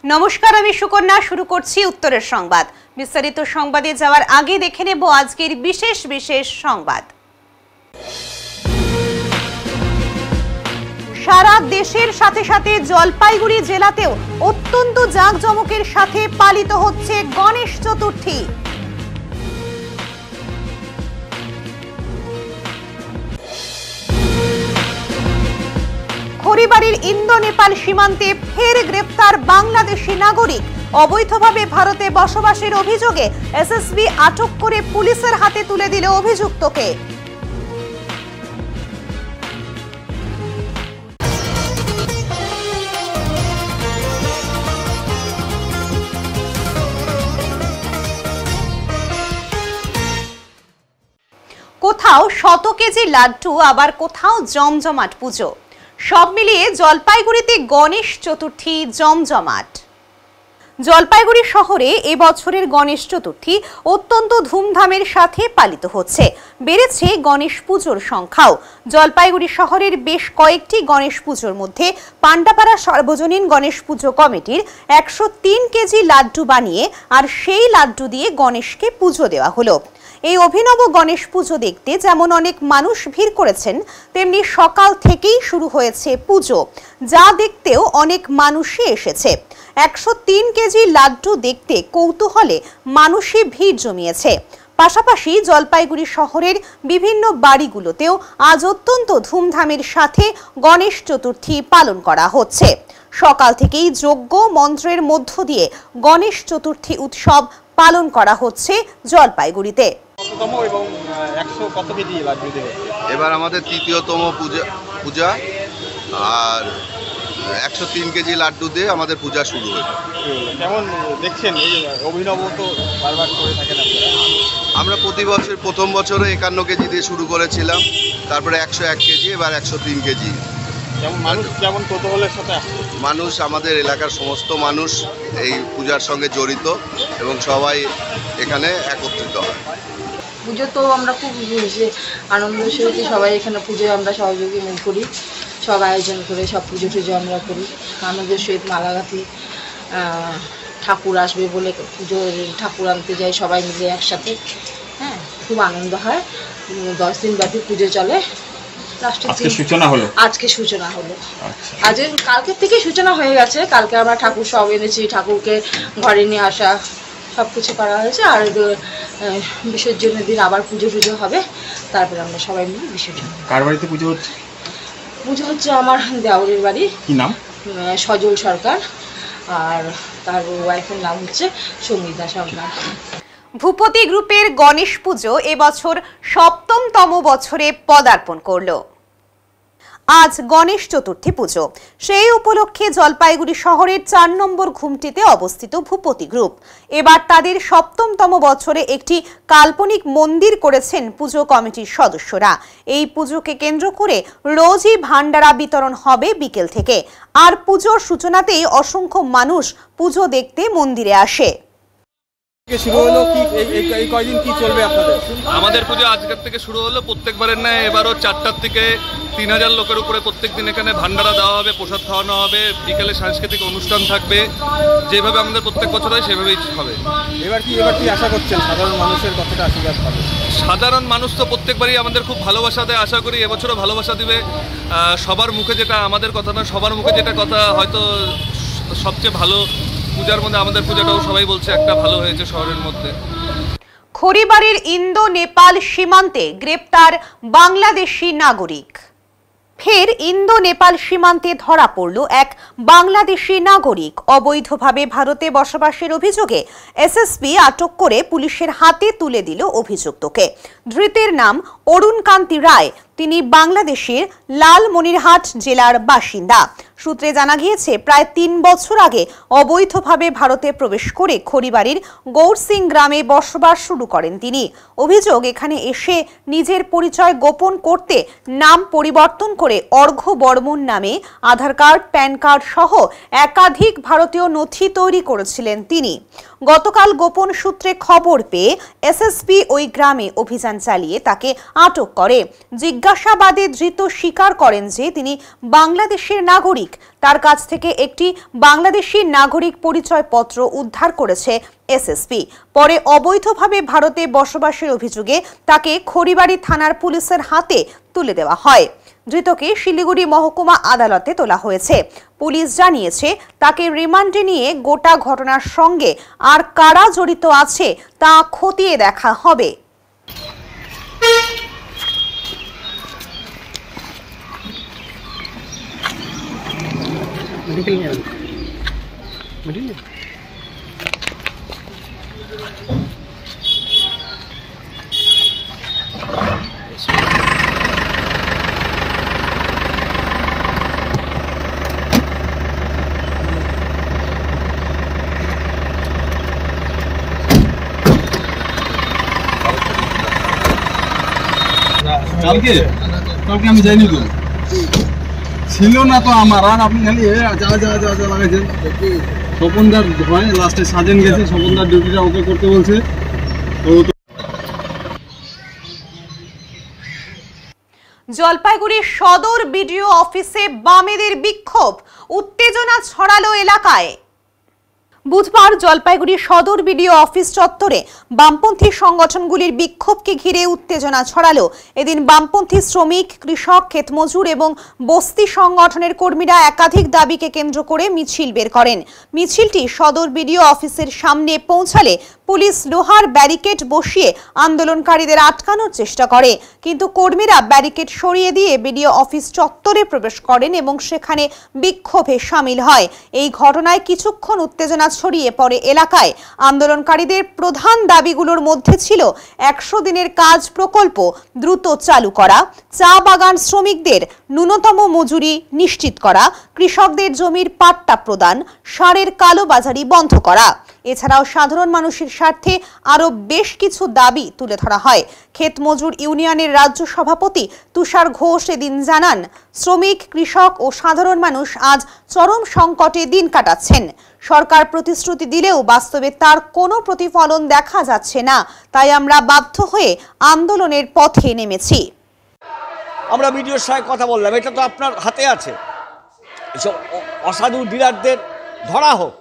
নমস্কার, আমি সুকন্যা। শুরু করছি উত্তরের সংবাদ। বিস্তারিত সংবাদে যাওয়ার আগে দেখে নেব আজকের বিশেষ বিশেষ সংবাদ। সারা দেশের সাথে সাথে জলপাইগুড়ি জেলাতেও অত্যন্ত জাঁকজমকের সাথে পালিত হচ্ছে গণেশ চতুর্থী। খড়িবাড়ির ইন্দো নেপাল সীমান্তে ফের গ্রেপ্তার বাংলাদেশি নাগরিক। অবৈধভাবে ভারতে বসবাসের অভিযোগে এসএসবি আটক করে পুলিশের হাতে তুলে দিল অভিযুক্তকে। কোথাও 100 কেজি লাড্ডু, আবার কোথাও জমজমাট পুজো। সব মিলিয়ে জলপাইগুড়িতে গণেশ চতুর্থী জমজমাট। জলপাইগুড়ি শহরে এবছরের গণেশ চতুর্থী অত্যন্ত ধুমধামের সাথে পালিত হচ্ছে। বেড়েছে গণেশ পুজোর সংখ্যাও। জলপাইগুড়ি শহরের বেশ কয়েকটি গণেশ পুজোর মধ্যে পান্ডাপাড়া সর্বজনীন গণেশ পুজো কমিটির 103 কেজি লাড্ডু বানিয়ে আর সেই লাড্ডু দিয়ে গণেশকে পুজো দেওয়া হলো। এই অভিনব গণেশ পুজো দেখতে যেমন অনেক মানুষ ভিড় করেছেন, তেমনি সকাল থেকেই শুরু হয়েছে পুজো, যা দেখতেও অনেক মানুষই এসেছে। 103 কেজি লাড্ডু দেখতে কৌতূহলে মানুষই ভিড় জমিয়েছে। পাশাপাশি জলপাইগুড়ি শহরের বিভিন্ন বাড়িগুলোতেও আজ অত্যন্ত ধুমধামের সাথে গণেশ চতুর্থী পালন করা হচ্ছে। সকাল থেকেই যজ্ঞ মন্ত্রের মধ্য দিয়ে গণেশ চতুর্থী উৎসব পালন করা হচ্ছে জলপাইগুড়িতে। এবার আমাদের তৃতীয়তম পূজা আর 103 কেজি লাড্ডু দিয়ে আমাদের পূজা শুরু হয়েছে। কেমন দেখছেন এই অভিনব তো বারবার করে থাকেন আপনারা? আমরা প্রতি বছর প্রথম বছরে 51 কেজি দিয়ে শুরু করেছিলাম, তারপরে 101 কেজি, এবার 103 কেজি। যেমন কৌতূহলের সাথে আসছে মানুষ, আমাদের এলাকার সমস্ত মানুষ এই পূজার সঙ্গে জড়িত এবং সবাই এখানে একত্রিত হয়। পুজো তো আমরা খুব আনন্দের সহিত সবাই এখানে পুজোয় আমরা সহযোগী করি, সব আয়োজন করে সব পুজো টুজো আমরা করি আনন্দের সহিত। মালাগাতি ঠাকুর আসবে বলে পুজো ঠাকুর আনতে যাই সবাই মিলে একসাথে। হ্যাঁ, খুব আনন্দ হয়। 10 দিন ব্যাপী পুজো চলে। আজকে সূচনা হলো। আজ কালকের থেকে সূচনা হয়ে গেছে। কালকে আমরা ঠাকুর সব এনেছি, ঠাকুরকে ঘরে নিয়ে আসা সবকিছু করা হয়েছে। আর বিসর্জনের দিন আবার পুজো টুজো হবে, তারপরে আমরা সবাই মিলে বিসর্জন। কার বাড়িতে পুজো হচ্ছে? পুজো হচ্ছে আমার দেওরের বাড়ি। কি নাম? সজল সরকার, আর তার ওয়াইফের নাম হচ্ছে সঙ্গীতা সরকার। ভূপতি গ্রুপের গণেশ পুজো এবছর 7তম বছরে পদার্পণ করলো। আজ গণেশ চতুর্থী পুজো। সেই উপলক্ষে জলপাইগুড়ি শহরের 4 নম্বর ঘুমটিতে অবস্থিত ভূপতি গ্রুপ এবার তাদের 7তম বছরে একটি কাল্পনিক মন্দির করেছেন পুজো কমিটির সদস্যরা। এই পুজোকে কেন্দ্র করে রোজই ভান্ডারা বিতরণ হবে বিকেল থেকে। আর পুজোর সূচনাতেই অসংখ্য মানুষ পুজো দেখতে মন্দিরে আসে। শুরু হলো কি এই কয়দিন কি চলবে আপনাদের? আমাদের পুজো আজকের থেকে শুরু হলো। প্রত্যেকবারের ন্যায় এবারও 4টার থেকে 3000 লোকের উপরে প্রত্যেকদিন এখানে ভান্ডারা দেওয়া হবে, প্রসাদ খাওয়ানো হবে, বিকেলে সাংস্কৃতিক অনুষ্ঠান থাকবে। যেভাবে আমাদের প্রত্যেক বছর হয় সেভাবেই হবে। এবার কি আশা করছেন সাধারণ মানুষের কতটা আশীর্বাদ পাবে? সাধারণ মানুষ তো প্রত্যেকবারই আমাদের খুব ভালোবাসা দেয়, আশা করি এবছরও ভালোবাসা দিবে। সবার মুখে যেটা আমাদের কথা না, সবার মুখে যেটা কথা হয়তো সবচেয়ে ভালো পূজার মধ্যে আমাদের পূজাটাও সবাই বলছে একটা ভালো হয়েছে শহরের মধ্যে। খড়িবাড়ির ইন্দো নেপাল সীমান্তে গ্রেপ্তার বাংলাদেশি নাগরিক। ফের ইন্দো নেপাল সীমান্তে ধরা পড়ল এক বাংলাদেশি নাগরিক। অবৈধভাবে ভারতে বসবাসের অভিযোগে এসএসবি আটক করে পুলিশের হাতে তুলে দিল অভিযুক্তকে। ধৃতের নাম অরুণ কান্তি রায়। তিনি বাংলাদেশের লালমনিরহাট জেলার বাসিন্দা। সূত্রে জানা গিয়েছে, প্রায় 3 বছর আগে অবৈধভাবে ভারতে প্রবেশ করে খড়িবাড়ির গৌরসিং গ্রামে বসবাস শুরু করেন তিনি। অভিযোগ, এখানে এসে নিজের পরিচয় গোপন করতে নাম পরিবর্তন করে অর্ঘ্য বর্মন নামে আধার কার্ড, প্যান কার্ড সহ একাধিক ভারতীয় নথি তৈরি করেছিলেন তিনি। গতকাল গোপন সূত্রে খবর পেয়ে এসএসবি ওই গ্রামে অভিযান চালিয়ে তাকে আটক করে। জিজ্ঞাসাবাদে ধৃত স্বীকার করেন যে তিনি বাংলাদেশের নাগরিক তার কাছ থেকে একটি বাংলাদেশি নাগরিক পরিচয়পত্র উদ্ধার করেছে এসএসপি। পরে অবৈধভাবে ভারতে বসবাসের অভিযোগে তাকে খড়িবাড়ি থানার পুলিশের হাতে তুলে দেওয়া হয়। ধৃতকে শিলিগুড়ি মহকুমা আদালতে তোলা হয়েছে। পুলিশ জানিয়েছে তাকে রিমান্ডে নিয়ে গোটা ঘটনার সঙ্গে আর কারা জড়িত আছে তা খতিয়ে দেখা হবে। কালকে আমি যাইনি তো, ছিল না তো আমার। আর আপনি খালি যা লাগাইছেন। স্বপনদার হয় লাস্টে সাজেন গেছে, স্বপনদার ডিউটিটা ওকে করতে বলছে। জলপাইগুড়ির সদর বিডিও অফিসে বামেদের বিক্ষোভ, উত্তেজনা ছড়ালো এলাকায়। বুধবার জলপাইগুড়ি সদর বিডিও অফিস চত্বরে বামপন্থী সংগঠনগুলির বিক্ষোভকে ঘিরে উত্তেজনা ছড়ালো। এদিন বামপন্থী শ্রমিক, কৃষক, ক্ষেতমজুর এবং বস্তি সংগঠনের কর্মীরা একাধিক দাবিকে কেন্দ্র করে মিছিল বের করেন। মিছিলটি সদর বিডিও অফিসের সামনে পৌঁছালে পুলিশ লোহার ব্যারিকেড বসিয়ে আন্দোলনকারীদের আটকানোর চেষ্টা করে, কিন্তু কর্মীরা ব্যারিকেড সরিয়ে দিয়ে বিডিও অফিস চত্বরে প্রবেশ করেন এবং সেখানে বিক্ষোভে সামিল হয়। এই ঘটনায় কিছুক্ষণ উত্তেজনা ছড়িয়ে পড়ে এলাকায়। আন্দোলনকারীদের প্রধান দাবিগুলোর মধ্যে ছিল 100 দিনের কাজ প্রকল্প দ্রুত চালু করা, চা বাগান শ্রমিকদের ন্যূনতম মজুরি নিশ্চিত করা, কৃষকদের জমির পাট্টা প্রদান, সারের কালোবাজারি বন্ধ করা। এছাড়াও সাধারণ মানুষের স্বার্থে আরো বেশ কিছু দাবি তুলে ধরা হয়। ক্ষেতমজুর ইউনিয়নের রাজ্য সভাপতি তুষার ঘোষ এদিন জানান, শ্রমিক, কৃষক ও সাধারণ মানুষ আজ চরম সংকটে দিন কাটাচ্ছেন। সরকার প্রতিশ্রুতি দিলেও বাস্তবে তার কোনো প্রতিফলন দেখা যাচ্ছে না, তাই আমরা বাধ্য হয়ে আন্দোলনের পথে নেমেছি। আমরা ভিডিওর সঙ্গে কথা বললাম, এটা তো আপনার হাতে আছে, এসব অসাধু ডিলারদের ধরা হোক,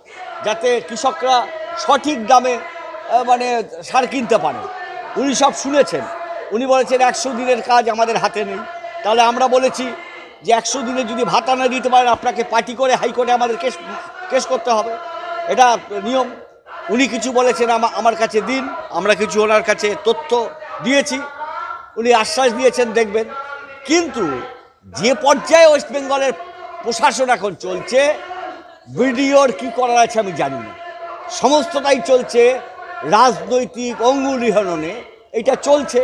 যাতে কৃষকরা সঠিক দামে সার কিনতে পারে। উনি সব শুনেছেন, উনি বলেছেন 100 দিনের কাজ আমাদের হাতে নেই। তাহলে আমরা বলেছি যে 100 দিনে যদি ভাতা না দিতে পারেন আপনাকে পার্টি করে হাইকোর্টে আমাদের কেস করতে হবে, এটা নিয়ম। উনি কিছু বলেছেন আমার কাছে দিন, আমরা কিছু ওনার কাছে তথ্য দিয়েছি, উনি আশ্বাস দিয়েছেন দেখবেন। কিন্তু যে পর্যায়ে ওয়েস্ট বেঙ্গলের প্রশাসন এখন চলছে, ভিডিওর কি করার আছে আমি জানি না, সমস্তটাই চলছে রাজনৈতিক অঙ্গুলিহননে, এটা চলছে।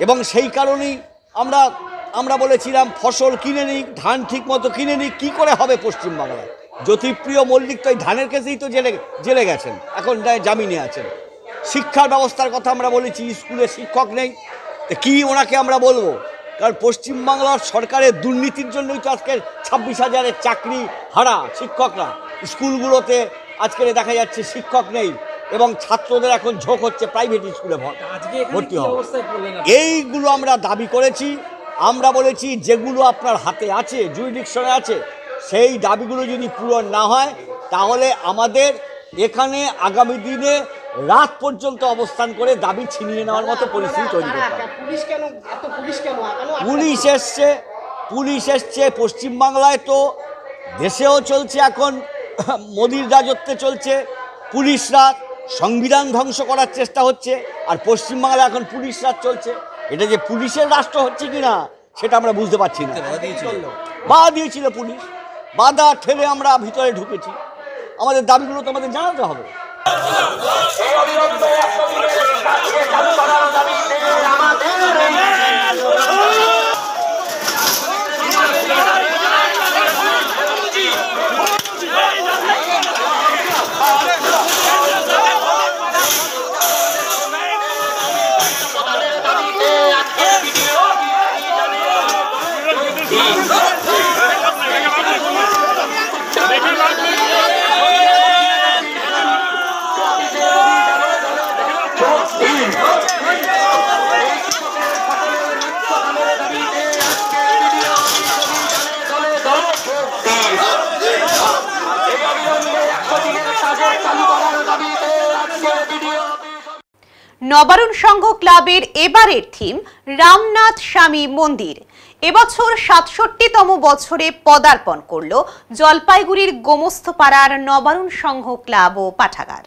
এবং সেই কারণেই আমরা বলেছিলাম ফসল কিনে নিক, ধান ঠিক মতো কিনে নিক, কী করে হবে পশ্চিমবাংলায়। জ্যোতিপ্রিয় মল্লিক তো এই ধানের কেসেই তো জেলে গেছেন, এখন জামিনে আছেন। শিক্ষার ব্যবস্থার কথা আমরা বলেছি, স্কুলে শিক্ষক নেই, কি ওনাকে আমরা বলবো? কারণ পশ্চিমবাংলার সরকারের দুর্নীতির জন্যই তো আজকে 26,000-এর চাকরি হারা শিক্ষকরা। স্কুলগুলোতে আজকে দেখা যাচ্ছে শিক্ষক নেই এবং ছাত্রদের এখন ঝোঁক হচ্ছে প্রাইভেট স্কুলে ভর্তি হওয়া। এইগুলো আমরা দাবি করেছি। আমরা বলেছি যেগুলো আপনার হাতে আছে, জুরিডিকশনে আছে, সেই দাবিগুলো যদি পূরণ না হয় তাহলে আমাদের এখানে আগামী দিনে রাত পর্যন্ত অবস্থান করে দাবি ছিনিয়ে নেওয়ার মতো পরিস্থিতি তৈরি করতে হবে। পুলিশ এসছে পশ্চিমবাংলায়, তো দেশেও চলছে এখন মোদির রাজত্বে চলছে। পুলিশরা সংবিধান ধ্বংস করার চেষ্টা হচ্ছে, আর পশ্চিমবাংলায় এখন পুলিশ রাজ চলছে। এটা যে পুলিশের রাষ্ট্র হচ্ছে কি না সেটা আমরা বুঝতে পারছি না। বাধা দিয়েছিল পুলিশ, বাধা ঠেলে আমরা ভিতরে ঢুকেছি। আমাদের দাবিগুলো তো আমাদের জানাতে হবে। নবারুণ সংঘ ক্লাবের এবারের থিম রামনাথ স্বামী মন্দির। এবছর ৬৭তম বছরে পদার্পণ করল জলপাইগুড়ির গোমস্তপাড়ার নবারুণ সংঘ ক্লাব ও পাঠাগার।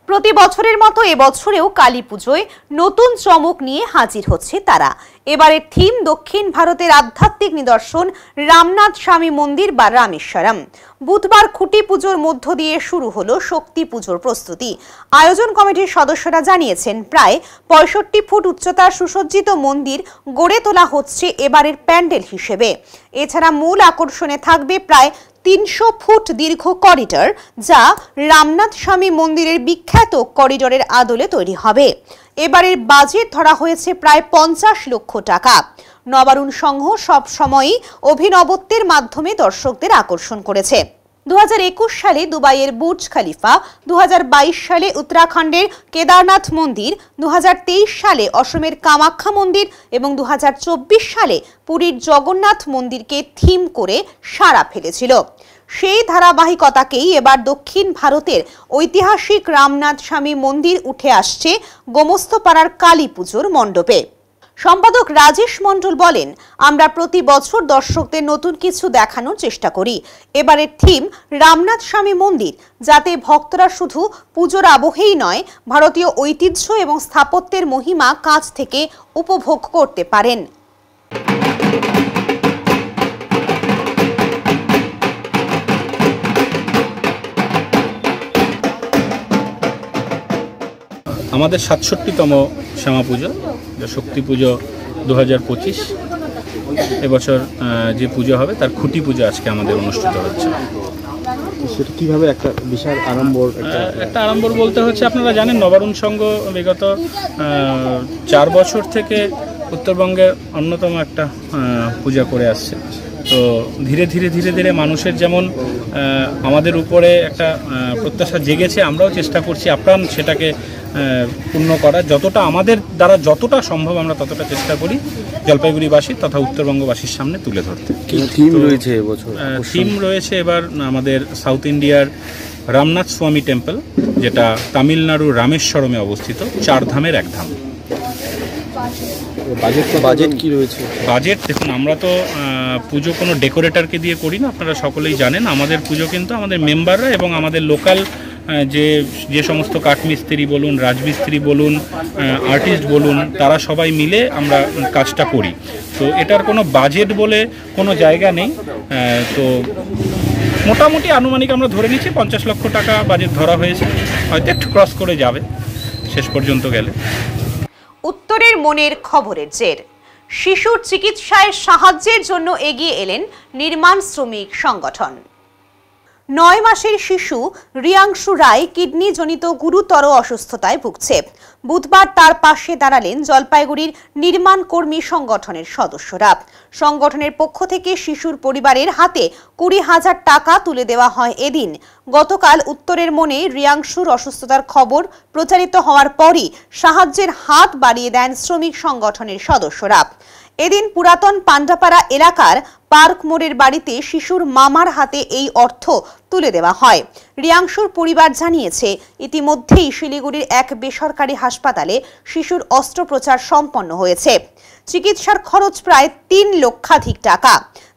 প্রতি বছরের মতো এবছরেও কালী পুজোয় নতুন চমক নিয়ে হাজির হচ্ছে তারা। এবারের থিম দক্ষিণ ভারতের আধ্যাত্মিক নিদর্শন রামনাথ স্বামী মন্দির বা রামেশ্বরম। বুধবার খুঁটি পুজোর মধ্য দিয়ে শুরু হলো শক্তি পুজোর প্রস্তুতি। আয়োজন কমিটির সদস্যরা জানিয়েছেন, প্রায় ৬৫ ফুট উচ্চতার সুসজ্জিত মন্দির গড়ে তোলা হচ্ছে এবারের প্যান্ডেল হিসেবে। এছাড়া মূল আকর্ষণে থাকবে প্রায় ৩০০ ফুট দীর্ঘ করিডর, যা রামনাথ স্বামী মন্দিরের বিখ্যাত করিডরের আদলে তৈরি হবে। এবারের বাজেট ধরা হয়েছে প্রায় ৫০ লক্ষ টাকা। নবারুণ সংঘ সব সময়ই অভিনবত্বের মাধ্যমে দর্শকদের আকর্ষণ করেছে। 2021 সালে দুবাইয়ের বুর্জ খলিফা, 2022 সালে উত্তরাখণ্ডের কেদারনাথ মন্দির, 2023 সালে অসমের কামাখ্যা মন্দির এবং 2024 সালে পুরীর জগন্নাথ মন্দিরকে থিম করে সাড়া ফেলেছিল। সেই ধারাবাহিকতাকেই এবার দক্ষিণ ভারতের ঐতিহাসিক রামনাথ স্বামী মন্দির উঠে আসছে গোমস্তপাড়ার কালী পুজোর মণ্ডপে। সম্পাদক রাজেশ মণ্ডল বলেন, আমরা প্রতি বছর দর্শকদের নতুন কিছু দেখানোর চেষ্টা করি। এবারের থিম রামনাথ স্বামী মন্দির, যাতে ভক্তরা শুধু পুজোর আবহেই নয়, ভারতীয় ঐতিহ্য এবং স্থাপত্যের মহিমা কাছ থেকে উপভোগ করতে পারেন। আমাদের ৬৭তম শ্যামা পুজো, শক্তি পুজো 2025। এবছর যে পুজো হবে তার খুঁটি পুজো আজকে আমাদের অনুষ্ঠিত হচ্ছে। সেটা কীভাবে একটা বিশাল আড়ম্বর বলতে হচ্ছে, আপনারা জানেন নবারুণ সংঘ বিগত 4 বছর থেকে উত্তরবঙ্গের অন্যতম একটা পূজা করে আসছে। তো ধীরে ধীরে মানুষের যেমন আমাদের উপরে একটা প্রত্যাশা জেগেছে, আমরাও চেষ্টা করছি আপ্রাণ সেটাকে পূর্ণ করার। যতটা আমাদের দ্বারা যতটা সম্ভব আমরা ততটা চেষ্টা করি জলপাইগুড়িবাসী তথা উত্তরবঙ্গবাসীর সামনে তুলে ধরতে। থিম রয়েছে এবছর? থিম রয়েছে এবার আমাদের সাউথ ইন্ডিয়ার রামনাথ স্বামী টেম্পল, যেটা তামিলনাড়ুর রামেশ্বরমে অবস্থিত, 4 ধামের 1 ধাম। বাজেট কি রয়েছে? বাজেট দেখুন, আমরা তো পুজো কোনো ডেকোরেটরকে দিয়ে করি না, আপনারা সকলেই জানেন। আমাদের পুজো কিন্তু আমাদের মেম্বাররা এবং আমাদের লোকাল যে সমস্ত কাঠমিস্ত্রি বলুন, রাজমিস্ত্রি বলুন, আর্টিস্ট বলুন, তারা সবাই মিলে আমরা কাজটা করি। তো এটার কোনো বাজেট বলে কোনো জায়গা নেই। তো মোটামুটি আনুমানিক আমরা ধরে নিচ্ছি 50 লক্ষ টাকা বাজেট ধরা হয়েছে, হয়তো একটু ক্রস করে যাবে শেষ পর্যন্ত গেলে। উত্তরের মনের খবরের জের, শিশুর চিকিৎসায় সাহায্যের জন্য এগিয়ে এলেন নির্মাণ শ্রমিক সংগঠন। 9 মাসের শিশু রিয়াংশু রায় কিডনি জনিত গুরুতর অসুস্থতায় ভুগছে। বুধবার তার পাশে দাঁড়ালেন জলপাইগুড়ির নির্মাণ কর্মী সংগঠনের সদস্যরা। সংগঠনের পক্ষ থেকে শিশুর পরিবারের হাতে 20,000 টাকা তুলে দেওয়া হয় এদিন। গতকাল উত্তরের মনে রিয়াংশুর অসুস্থতার খবর প্রচারিত হওয়ার পরই সাহায্যের হাত বাড়িয়ে দেন শ্রমিক সংগঠনের সদস্যরা। এদিন পুরাতন পান্ডাপাড়া এলাকার পার্ক মোড়ের বাড়িতে শিশুর মামার হাতে এই অর্থ তুলে দেওয়া হয়। রিয়াংশুর পরিবার জানিয়েছে, ইতিমধ্যেই শিলিগুড়ির এক বেসরকারি হাসপাতালে শিশুর অস্ত্রোপচার সম্পন্ন হয়েছে। চিকিৎসার খরচ প্রায় 3 লক্ষাধিক টাকা।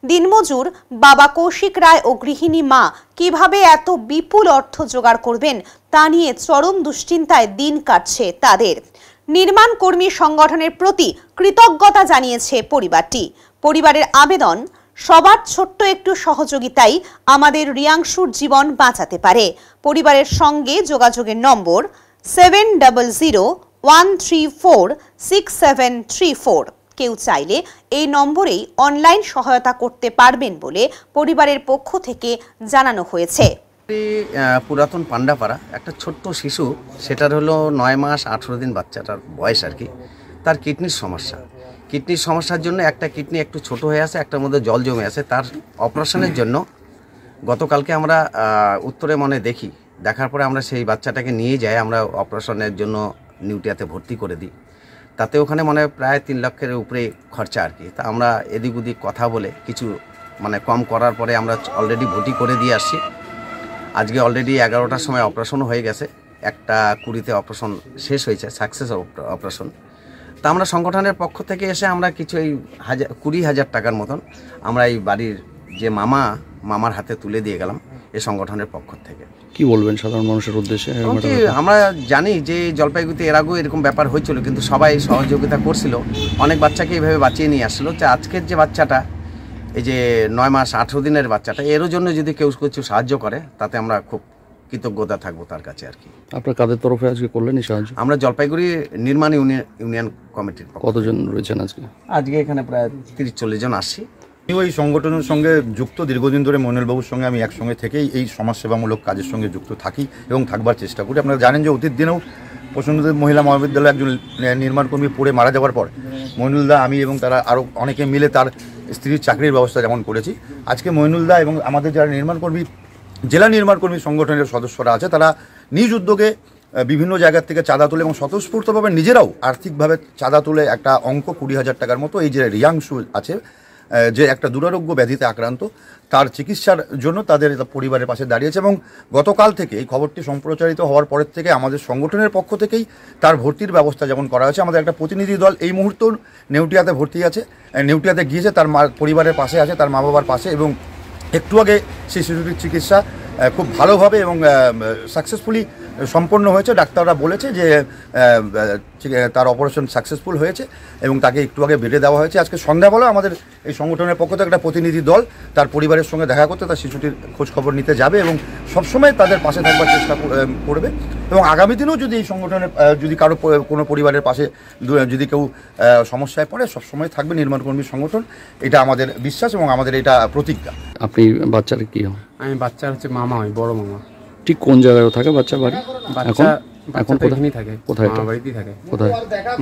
দিনমজুর বাবা কৌশিক রায় ও গৃহিণী মা কিভাবে এত বিপুল অর্থ জোগাড় করবেন তা নিয়ে চরম দুশ্চিন্তায় দিন কাটছে তাদের। নির্মাণ কর্মী সংগঠনের প্রতি কৃতজ্ঞতা জানিয়েছে পরিবারটি। পরিবারের আবেদন, সবার ছোট্ট একটু সহযোগিতাই আমাদের রিয়াংশুর জীবন বাঁচাতে পারে। পরিবারের সঙ্গে যোগাযোগের নম্বর 7001346734। কেউ চাইলে এই নম্বরেই অনলাইন সহায়তা করতে পারবেন বলে পরিবারের পক্ষ থেকে জানানো হয়েছে। পুরাতন পান্ডাপাড়া একটা ছোট্ট শিশু, সেটার হলো 9 মাস 18 দিন বাচ্চাটার বয়স আর কি। তার কিডনির সমস্যার জন্য একটা কিডনি একটু ছোট হয়ে আছে, একটার মধ্যে জল জমে আছে। তার অপারেশনের জন্য গতকালকে আমরা উত্তরে মনে দেখার পরে আমরা সেই বাচ্চাটাকে নিয়ে যাই, আমরা অপারেশনের জন্য নিউটিয়াতে ভর্তি করে দিই। তাতে ওখানে প্রায় 3 লক্ষের উপরে খরচা আর কি। তা আমরা এদিক ওদিক কথা বলে কিছু কম করার পরে আমরা অলরেডি ভর্তি করে দিয়ে আসছি। আজকে অলরেডি 11টার সময় অপারেশন হয়ে গেছে। একটা 20-তে অপারেশন শেষ হয়েছে, সাকসেস অপারেশন। তা আমরা সংগঠনের পক্ষ থেকে এসে আমরা কিছু এই 20,000 টাকার মতন আমরা এই বাড়ির যে মামার হাতে তুলে দিয়ে গেলাম এই সংগঠনের পক্ষ থেকে। কি বলবেন সাধারণ মানুষের উদ্দেশ্যে? আমরা জানি যে জলপাইগুড়িতে এর আগেও এরকম ব্যাপার হয়েছিল, কিন্তু সবাই সহযোগিতা করছিল, অনেক বাচ্চাকে এইভাবে বাঁচিয়ে নিয়ে আসছিল। যে আজকের যে বাচ্চাটা, এই যে 9 মাস 18 দিনের বাচ্চাটা, এর জন্য যদি কেউ কিছু সাহায্য করে তাতে আমরা খুব কৃতজ্ঞতা থাকবো তার কাছে আর কি। আপনার কাদের তরফে আজকে করলেন এই সাহায্য? আমরা জলপাইগুড়ি নির্মাণ ইউনিয়ন কমিটির। কতজন রয়েছেন আজকে? আজকে এখানে প্রায় 30-40 জন আসছি। আমি ওই সংগঠনের সঙ্গে যুক্ত, দীর্ঘদিন ধরে মইনুলবাবুর সঙ্গে আমি একসঙ্গে থেকেই এই সমাজসেবামূলক কাজের সঙ্গে যুক্ত থাকি এবং থাকবার চেষ্টা করি। আপনারা জানেন যে অতীত দিনেও প্রসন্নদেব মহিলা মহাবিদ্যালয়ে একজন নির্মাণকর্মী পড়ে মারা যাওয়ার পর মইনুলদা, আমি এবং তারা আরও অনেকে মিলে তার স্ত্রীর চাকরির ব্যবস্থা যেমন করেছি, আজকে মইনুলদা এবং আমাদের যারা নির্মাণকর্মী, জেলা নির্মাণকর্মী সংগঠনের সদস্যরা আছে, তারা নিজ উদ্যোগে বিভিন্ন জায়গার থেকে চাঁদা তুলে এবং স্বতঃস্ফূর্তভাবে নিজেরাও আর্থিকভাবে চাঁদা তুলে একটা অঙ্ক 20,000 টাকার মতো এই যে রিয়াংশু আছে, যে একটা দুরারোগ্য ব্যাধিতে আক্রান্ত, তার চিকিৎসার জন্য তাদের পরিবারের পাশে দাঁড়িয়েছে। এবং গতকাল থেকে এই খবরটি সম্প্রচারিত হওয়ার পরের থেকে আমাদের সংগঠনের পক্ষ থেকেই তার ভর্তির ব্যবস্থা যেমন করা হয়েছে। আমাদের একটা প্রতিনিধি দল এই মুহূর্তেও নেউটিয়াতে ভর্তি আছে, নেউটিয়াতে গিয়েছে, তার পরিবারের পাশে আছে, তার মা বাবার পাশে, এবং একটু আগে সেই শিশুটির চিকিৎসা খুব ভালোভাবে এবং সাকসেসফুলি সম্পন্ন হয়েছে। ডাক্তাররা বলেছে যে তার অপারেশন সাকসেসফুল হয়েছে এবং তাকে একটু আগে বেডে দেওয়া হয়েছে। আজকে সন্ধ্যাবেলা আমাদের এই সংগঠনের পক্ষ থেকে একটা প্রতিনিধি দল তার পরিবারের সঙ্গে দেখা করতে, তার শিশুটির খোঁজ খবর নিতে যাবে এবং সবসময় তাদের পাশে থাকবার চেষ্টা করবে। এবং আগামী দিনেও যদি এই সংগঠনের যদি কারো কোনো পরিবারের পাশে যদি কেউ সমস্যায় পড়ে, সবসময় থাকবে নির্মাণকর্মী সংগঠন। এটা আমাদের বিশ্বাস এবং আমাদের এটা প্রতিজ্ঞা। আপনি বাচ্চার কি হন? আমি বাচ্চার হচ্ছে মামা, হয় বড় মামা। ঠিক কোন জায়গায় থাকে বাচ্চা বাড়ি? এখন কোথায় থাকে? কোথায়? মামা বাড়িতেই থাকে। কোথায়?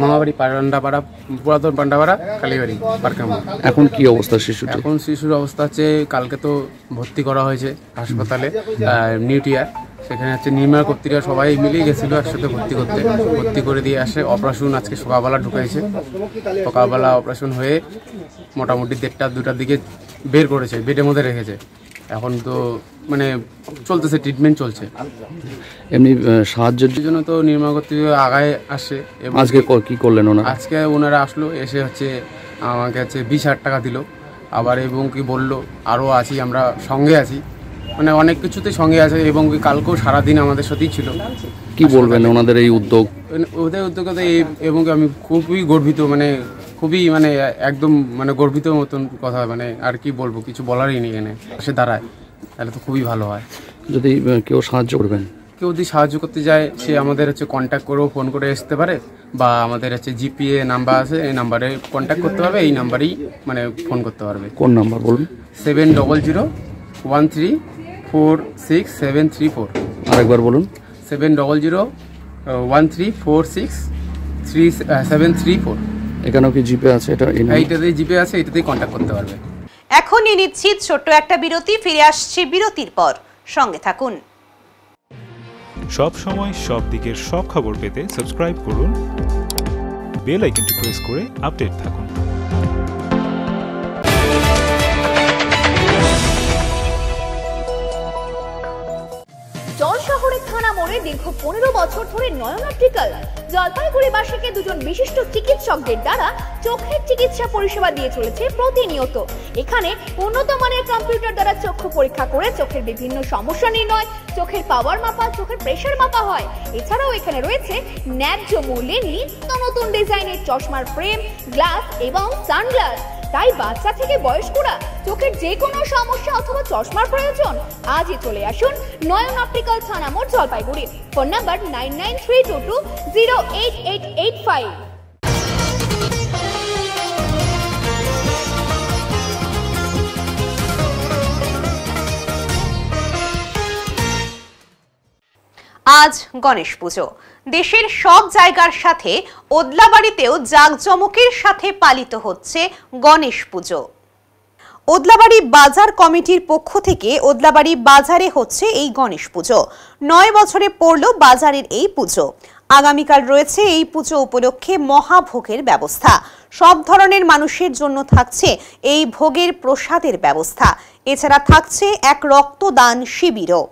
মামা বাড়ি পান্ডাপাড়া, পুরাতন পান্ডাপাড়া, কালীবাড়ি, পার্কামা। এখন কি অবস্থা শিশুর? এখন শিশুর অবস্থা হচ্ছে, কালকে তো ভর্তি করা হয়েছে হাসপাতালে নিউটিয়া। সেখানে হচ্ছে নির্মাণ কর্তৃরা সবাই মিলেই গেছিলো একসাথে ভর্তি করতে, ভর্তি করে দিয়ে আসে। অপারেশন আজকে সকালবেলা ঢুকাইছে, সকালবেলা অপারেশন হয়ে মোটামুটি 1টা-2টার দিকে বের করেছে, বেডের মধ্যে রেখেছে। এখন তো মানে চলতেছে, ট্রিটমেন্ট চলছে। এমনি সাহায্যের জন্য তো নির্মাণ কর্তৃপক্ষ আগায় আসে। আজকে কি করলেন ওনারা? আজকে ওনারা আসলো, এসে হচ্ছে আমাকে হচ্ছে 20,000 টাকা দিল আবার, এবং কি বললো আরও আছি, আমরা সঙ্গে আছি, মানে অনেক কিছুতেই সঙ্গে আছে। এবং কালকেও সারাদিন আমাদের সাথেই ছিল। কি বলবেন ওনাদের এই উদ্যোগ? ওদের উদ্যোগতে এবং আমি খুবই গর্বিত, মানে খুবই মানে একদম মানে গর্বিত মতন কথা, মানে আর কি বলবো, কিছু বলারই নেই। এখানে সে দাঁড়ায় তাহলে তো খুবই ভালো হয়। যদি কেউ সাহায্য করবেন, কেউ যদি সাহায্য করতে যায়, সে আমাদের হচ্ছে কন্ট্যাক্ট করেও ফোন করে আসতে পারে, বা আমাদের হচ্ছে জিপিএ নাম্বার আছে, এই নাম্বারে কন্ট্যাক্ট করতে পারবে, এই নাম্বারেই মানে ফোন করতে পারবে। কোন নাম্বার বলুন? 7001346734। আরেকবার বলুন। 7001346734। এখানেও কি জিপে আছে? এইটাতেই জিপে আছে, এইটাতেই কন্ট্যাক্ট করতে পারবে। এখন নিয়ে নিচ্ছি ছোট্ট একটা বিরতি, ফিরে আসছি বিরতির পর, সঙ্গে থাকুন। সব সময় সব দিকের সব খবর পেতে সাবস্ক্রাইব করুন, বেল আইকনটি প্রেস করে আপডেট থাকুন। শহরের থানা মোড়ে দীর্ঘ 15 বছর ধরে নয়ন অপটিক্যাল জলপাইগুড়িবাসীকে দুজন বিশিষ্ট চিকিৎসকদের দ্বারা চোখের চিকিৎসা পরিষেবা দিয়ে চলেছে প্রতিনিয়ত। এখানে উন্নত মানের কম্পিউটার দ্বারা চক্ষু পরীক্ষা করে চোখের বিভিন্ন সমস্যা নির্ণয়, চোখের পাওয়ার মাপা, চোখের প্রেসার মাপা হয়। এছাড়াও এখানে রয়েছে ন্যায্য মূল্যে নিত্য নতুন ডিজাইনের চশমার ফ্রেম, গ্লাস এবং সানগ্লাস। তাই বাচ্চা থেকে বয়স্করা চোখের যে কোনো সমস্যা অথবা চশমার প্রয়োজন, আজই চলে আসুন নয়ন অপটিক্যাল থানা মোড়, জলপাইগুড়ি। Phone number 9932208885। আজ গণেশ পুজো। দেশের সব জায়গার সাথে ওদলাবাড়িতেও জাঁকজমকের সাথে পালিত হচ্ছে গণেশ পুজো। ওদলাবাড়ি বাজার কমিটির পক্ষ থেকে ওদলাবাড়ি বাজারে হচ্ছে এই গণেশ পুজো। 9 বছরে পড়ল বাজারের এই পুজো। আগামীকাল রয়েছে এই পুজো উপলক্ষে মহাভোগের ব্যবস্থা। সব ধরনের মানুষের জন্য থাকছে এই ভোগের প্রসাদের ব্যবস্থা। এছাড়া থাকছে এক রক্তদান শিবিরও।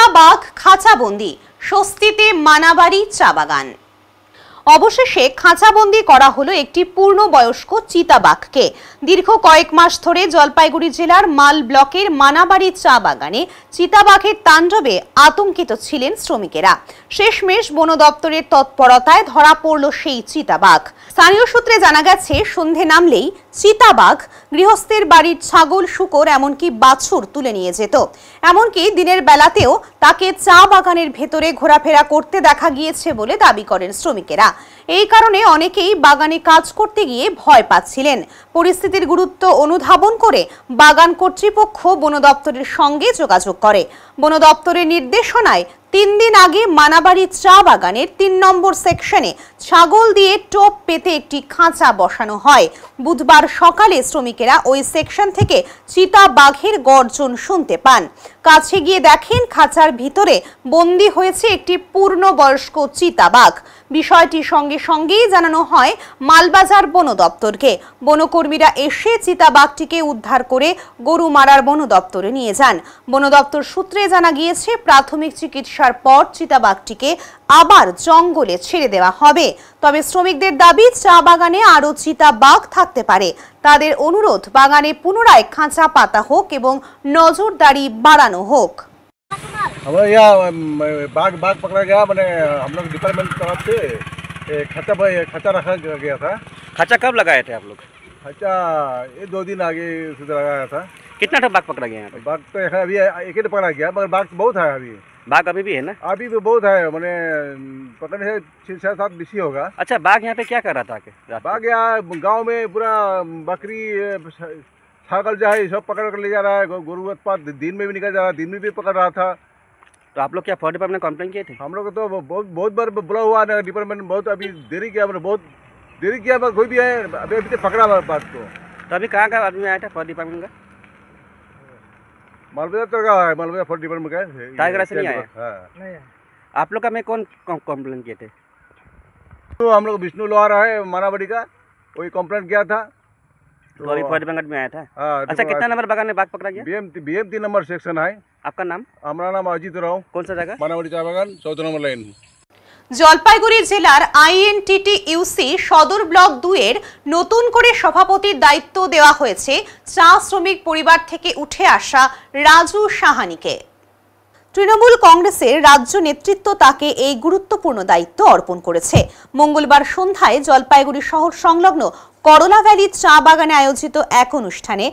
চিতাবাঘ খাঁচাবন্দি, স্বস্তিতে মানাবাড়ি চা বাগান। অবশেষে খাঁচাবন্দি করা হলো একটি পূর্ণবয়স্ক চিতাবাঘকে। দীর্ঘ কয়েক মাস ধরে জলপাইগুড়ি জেলার মাল ব্লকের মানাবাড়ি চা বাগানে চিতাবাঘের তাণ্ডবে আতঙ্কিত ছিলেন শ্রমিকেরা। শেষমেশ বন দপ্তরের তৎপরতায় ধরা পড়ল সেই চিতাবাঘ। স্থানীয় সূত্রে জানা গেছে, সন্ধে নামলেই চিতাবাঘ গৃহস্থের বাড়ির ছাগল, শূকর এমনকি বাছুর তুলে নিয়ে যেত। এমনকি দিনের বেলাতেও তাকে চা বাগানের ভেতরে ঘোরাফেরা করতে দেখা গিয়েছে বলে দাবি করেন শ্রমিকেরা। এই কারণে অনেকেই বাগানে কাজ করতে গিয়ে ভয় পাচ্ছিলেন। পরিস্থিতির গুরুত্ব অনুধাবন করে বাগান কর্তৃপক্ষ বন দপ্তরের সঙ্গে যোগাযোগ করে। বন দপ্তরের নির্দেশনায় 3 দিন আগে মানাবাড়ি চা বাগানের 3 নম্বর সেকশনে ছাগল দিয়ে টোপ পেতে একটি খাঁচা বসানো হয়। বুধবার সকালে শ্রমিকেরা ওই সেকশন থেকে চিতাবাঘের গর্জন শুনতে পান। কাছে গিয়ে দেখেন খাঁচার ভিতরে বন্দী হয়েছে একটি পূর্ণবয়স্ক চিতাবাঘ। বিষয়টি সঙ্গে সঙ্গেই জানানো হয় মালবাজার বন দপ্তরকে। বনকর্মীরা এসে চিতাবাঘটিকে উদ্ধার করে গরুমারার বন দপ্তরে নিয়ে যান। বন দপ্তর সূত্রে জানা গিয়েছে, প্রাথমিক চিকিৎসার পর চিতাবাঘটিকে আবার জঙ্গলে ছেড়ে দেওয়া হবে। তবে শ্রমিকদের দাবি, চা বাগানে আরও চিতাবাঘ থাকতে পারে। তাদের অনুরোধ, বাগানে পুনরায় খাঁচা পাতা হোক এবং নজরদারি বাড়ানো হোক। हमारे यहाँ बाघ पकड़ा गया, मैंने हम लोग डिपार्टमेंट तरफ से खचा रखा गया था। खचा कब लगाए थे आप लोग? खचा ये 2 दिन आगे से लगाया था। कितना बाघ पकड़ा गया यहाँ पे? बाघ तो अभी एक ही पकड़ा गया, मगर बाघ बहुत है अभी। बाघ अभी भी है ना? अभी भी बहुत है, मैंने पकड़ने से 6-7 बेसी होगा। अच्छा, बाघ यहाँ पे क्या कर रहा था आके? बाघ यहाँ गाँव में पूरा बकरी छागल जो है सब पकड़ कर ले जा रहा है। गोरु उत्पाद दिन में भी निकल जा रहा है, दिन में भी पकड़ रहा था। तो आप लोग क्या फॉरेस्ट डिपार्टमेंट में कंप्लेंट किए थे? हम लोग तो बहुत बार बुला हुआ ना, डिपार्टमेंट बहुत अभी देरी किया, मतलब बहुत देरी किया, बस कोई भी है अभी तक पकड़ा बात को। तो अभी कहाँ का आदमी आया था फॉरेस्ट डिपार्टमेंट का? मालबाजार का है, मालबाजार फॉरेस्ट डिपार्टमेंट का है। टाइगर से नहीं आया? हाँ। आप लोग का में कौन कंप्लेंट किए थे? तो हम लोग विष्णु लोहारा है मानाबाड़ी का, वही कंप्लेंट किया था। तो अभी फॉरेस्ट डिपार्टमेंट में आया था? अच्छा, कितना नंबर बागान में बाघ पकड़ा गया? BM 3 नंबर सेक्शन है। आपका नाम? हमारा नाम अजीत राव। कौन सा जगह? मानाबाड़ी चा बागान 14 नंबर लाइन। জলপাইগুড়ি জেলার INTTUC সদর ব্লক 2 এর নতুন করে সভাপতির দায়িত্ব দেওয়া হয়েছে চা শ্রমিক পরিবার থেকে উঠে আসা রাজু সাহানিকে। তৃণমূল কংগ্রেসের রাজ্য নেতৃত্ব তাকে এই গুরুত্বপূর্ণ দায়িত্ব অর্পণ করেছে। মঙ্গলবার সন্ধ্যায় জলপাইগুড়ি শহর সংলগ্ন করলা ভ্যালি চা বাগানে আয়োজিত এক অনুষ্ঠানে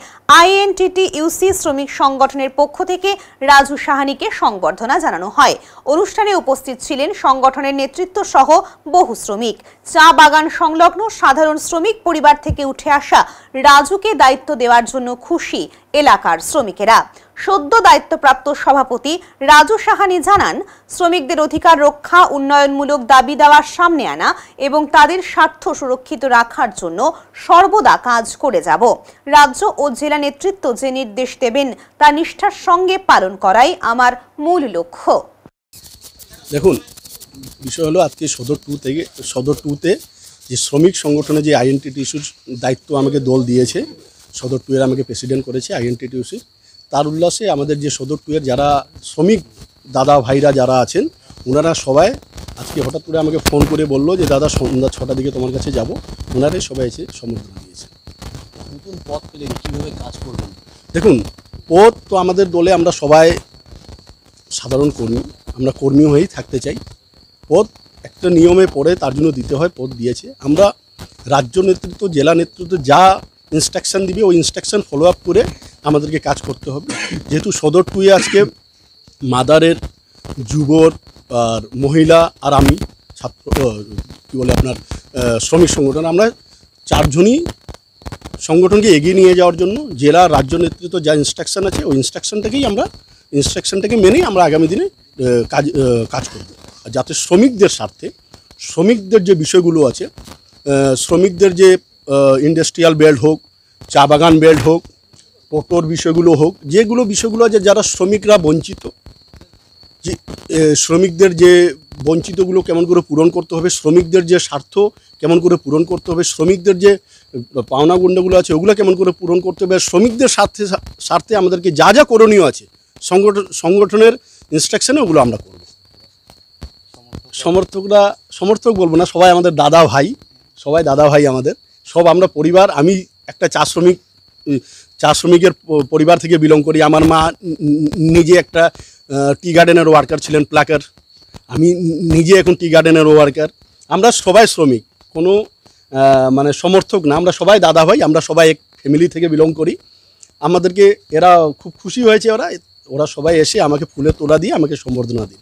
INTTUC শ্রমিক সংগঠনের পক্ষ থেকে রাজু সাহানিকে সংবর্ধনা জানানো হয়। অনুষ্ঠানে উপস্থিত ছিলেন সংগঠনের নেতৃত্ব সহ বহু শ্রমিক। চা বাগান সংলগ্ন সাধারণ শ্রমিক পরিবার থেকে উঠে আসা রাজুকে দায়িত্ব দেওয়ার জন্য খুশি এলাকার শ্রমিকেরা। সদ্য দায়িত্বপ্রাপ্ত সভাপতি রাজু সাহানি জানান, শ্রমিকদের অধিকার রক্ষা, উন্নয়নমূলক দাবি দেওয়ার সামনে আনা এবং তাদের স্বার্থ সুরক্ষিত রাখার জন্য সর্বদা কাজ করে যাব। রাজ্য ও জেলা নেতৃত্ব যে নির্দেশ দেবেন তা নিষ্ঠার সঙ্গে পালন করাই আমার মূল লক্ষ্য। দেখুন, বিষয় হলো আজকে সদর টুতে যে শ্রমিক সংগঠনে যে INTTUCর দায়িত্ব আমাকে দল দিয়েছে, সদর 2 এর আমাকে প্রেসিডেন্ট করেছে INTTUC। তার উল্লাসে আমাদের যে সদর 2 এর যারা শ্রমিক দাদা ভাইরা যারা আছেন, ওনারা সবাই আজকে হঠাৎ করে আমাকে ফোন করে বললো যে দাদা সন্ধ্যা 6টার দিকে তোমার কাছে যাব। ওনারাই সবাই এসে সমর্থন দিয়েছে। নতুন পদ পেলে কীভাবে কাজ করবেন? দেখুন, পদ তো আমাদের দলে আমরা সবাই সাধারণ কর্মী, আমরা কর্মী হয়েই থাকতে চাই। পদ একটা নিয়মে পড়ে, তার জন্য দিতে হয়, পদ দিয়েছে। আমরা রাজ্য নেতৃত্ব, জেলা নেতৃত্ব যা ইনস্ট্রাকশন দিবে ওই ইনস্ট্রাকশন ফলো আপ করে আমাদেরকে কাজ করতে হবে। যেহেতু সদর 2 এ আজকে মাদারের, যুবর আর মহিলা আর আমি ছাত্র কী বলে আপনার শ্রমিক সংগঠন, আমরা 4 জনই সংগঠনকে এগিয়ে নিয়ে যাওয়ার জন্য জেলা রাজ্য নেতৃত্ব যা ইনস্ট্রাকশন আছে ওই ইনস্ট্রাকশনটাকে মেনেই আমরা আগামী দিনে কাজ করব। যাতে শ্রমিকদের স্বার্থে, শ্রমিকদের যে বিষয়গুলো আছে, শ্রমিকদের যে ইন্ডাস্ট্রিয়াল বেল্ট হোক, চা বাগান বেল্ট হোক, টোটোর বিষয়গুলো হোক, যেগুলো বিষয়গুলো আছে যারা শ্রমিকরা বঞ্চিত, যে শ্রমিকদের যে বঞ্চিতগুলো কেমন করে পূরণ করতে হবে, শ্রমিকদের যে স্বার্থ কেমন করে পূরণ করতে হবে, শ্রমিকদের যে পাওনা গুন্ডাগুলো আছে ওগুলো কেমন করে পূরণ করতে হবে, শ্রমিকদের স্বার্থে আমাদেরকে যা যা করণীয় আছে সংগঠনের ইনস্ট্রাকশনে ওগুলো আমরা করব। সমর্থক বলবো না, সবাই আমাদের দাদা ভাই, সবাই দাদা ভাই আমাদের, সব আমরা পরিবার। আমি একটা চা শ্রমিকের পরিবার থেকে বিলং করি। আমার মা নিজে একটা টি গার্ডেনের ওয়ার্কার ছিলেন, প্লাকার। আমি নিজে এখন টি গার্ডেনের ওয়ার্কার। আমরা সবাই শ্রমিক, কোনো মানে সমর্থক না, আমরা সবাই দাদা ভাই, আমরা সবাই এক ফ্যামিলি থেকে বিলং করি। আমাদেরকে এরা খুব খুশি হয়েছে, ওরা সবাই এসে আমাকে ফুলের তোড়া দিয়ে আমাকে সম্বর্ধনা দিল।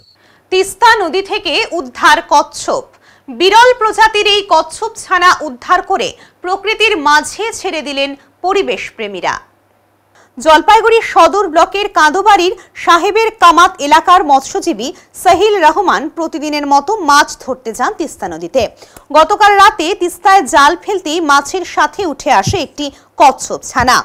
তিস্তা নদী থেকে উদ্ধার কচ্ছপ। বিরল প্রজাতির এই কচ্ছপ ছানা উদ্ধার করে প্রকৃতির মাঝে ছেড়ে দিলেন পরিবেশ প্রেমীরা। জলপাইগুড়ি সদর ব্লকের কাঁদোবাড়ির সাহেবের কামাত এলাকার মৎস্যজীবী সাহিল রহমান প্রতিদিনের মতো মাছ ধরতে যান তিস্তা নদীতে। গতকাল রাতে তিস্তায় জাল ফেলতেই মাছের সাথে উঠে আসে একটি কচ্ছপ ছানা।